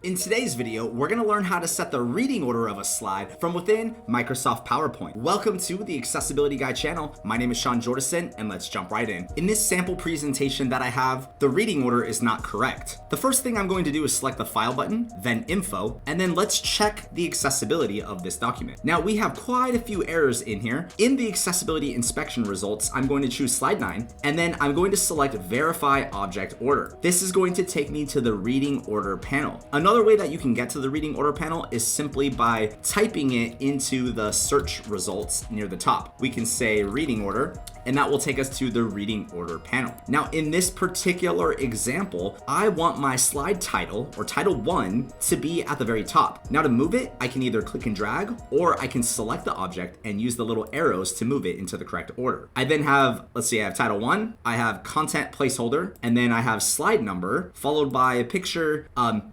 In today's video, we're going to learn how to set the reading order of a slide from within Microsoft PowerPoint. Welcome to the Accessibility Guide channel. My name is Sean Jordison, and let's jump right in. In this sample presentation that I have, the reading order is not correct. The first thing I'm going to do is select the File button, then Info, and then let's check the accessibility of this document. Now, we have quite a few errors in here. In the accessibility inspection results, I'm going to choose Slide 9, and then I'm going to select Verify Object Order. This is going to take me to the Reading Order panel. Another way that you can get to the reading order panel is simply by typing it into the search results near the top. We can say reading order, and that will take us to the reading order panel. Now, in this particular example, I want my slide title, or title 1, to be at the very top. Now, to move it, I can either click and drag, or I can select the object and use the little arrows to move it into the correct order. I then have, let's see, I have title 1, I have content placeholder, and then I have slide number, followed by a picture.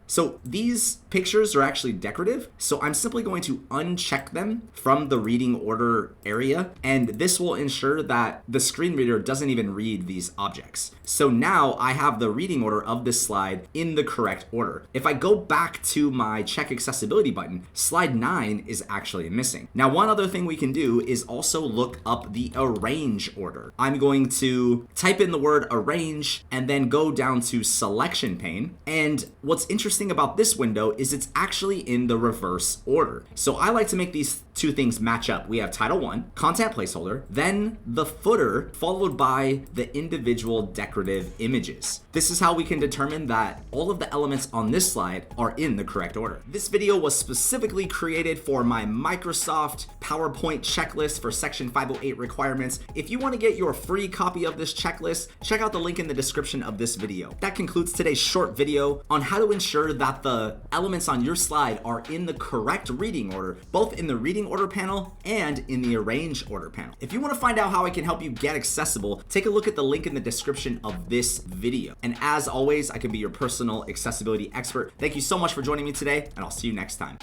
So these pictures are actually decorative, so I'm simply going to uncheck them from the reading order area, and this will ensure that the screen reader doesn't even read these objects. So now I have the reading order of this slide in the correct order. If I go back to my check accessibility button, slide 9 is actually missing. Now, one other thing we can do is also look up the arrange order. I'm going to type in the word arrange and then go down to selection pane. And what's interesting about this window is it's actually in the reverse order. So I like to make these two things match up. We have title 1, content placeholder, then the footer, followed by the individual decorative images. This is how we can determine that all of the elements on this slide are in the correct order. This video was specifically created for my Microsoft PowerPoint checklist for Section 508 requirements. If you want to get your free copy of this checklist, check out the link in the description of this video. That concludes today's short video on how to ensure that the elements on your slide are in the correct reading order, both in the reading order panel and in the arrange order panel. If you want to find out how I can help you get accessible, take a look at the link in the description of this video. And as always, I can be your personal accessibility expert. Thank you so much for joining me today, and I'll see you next time.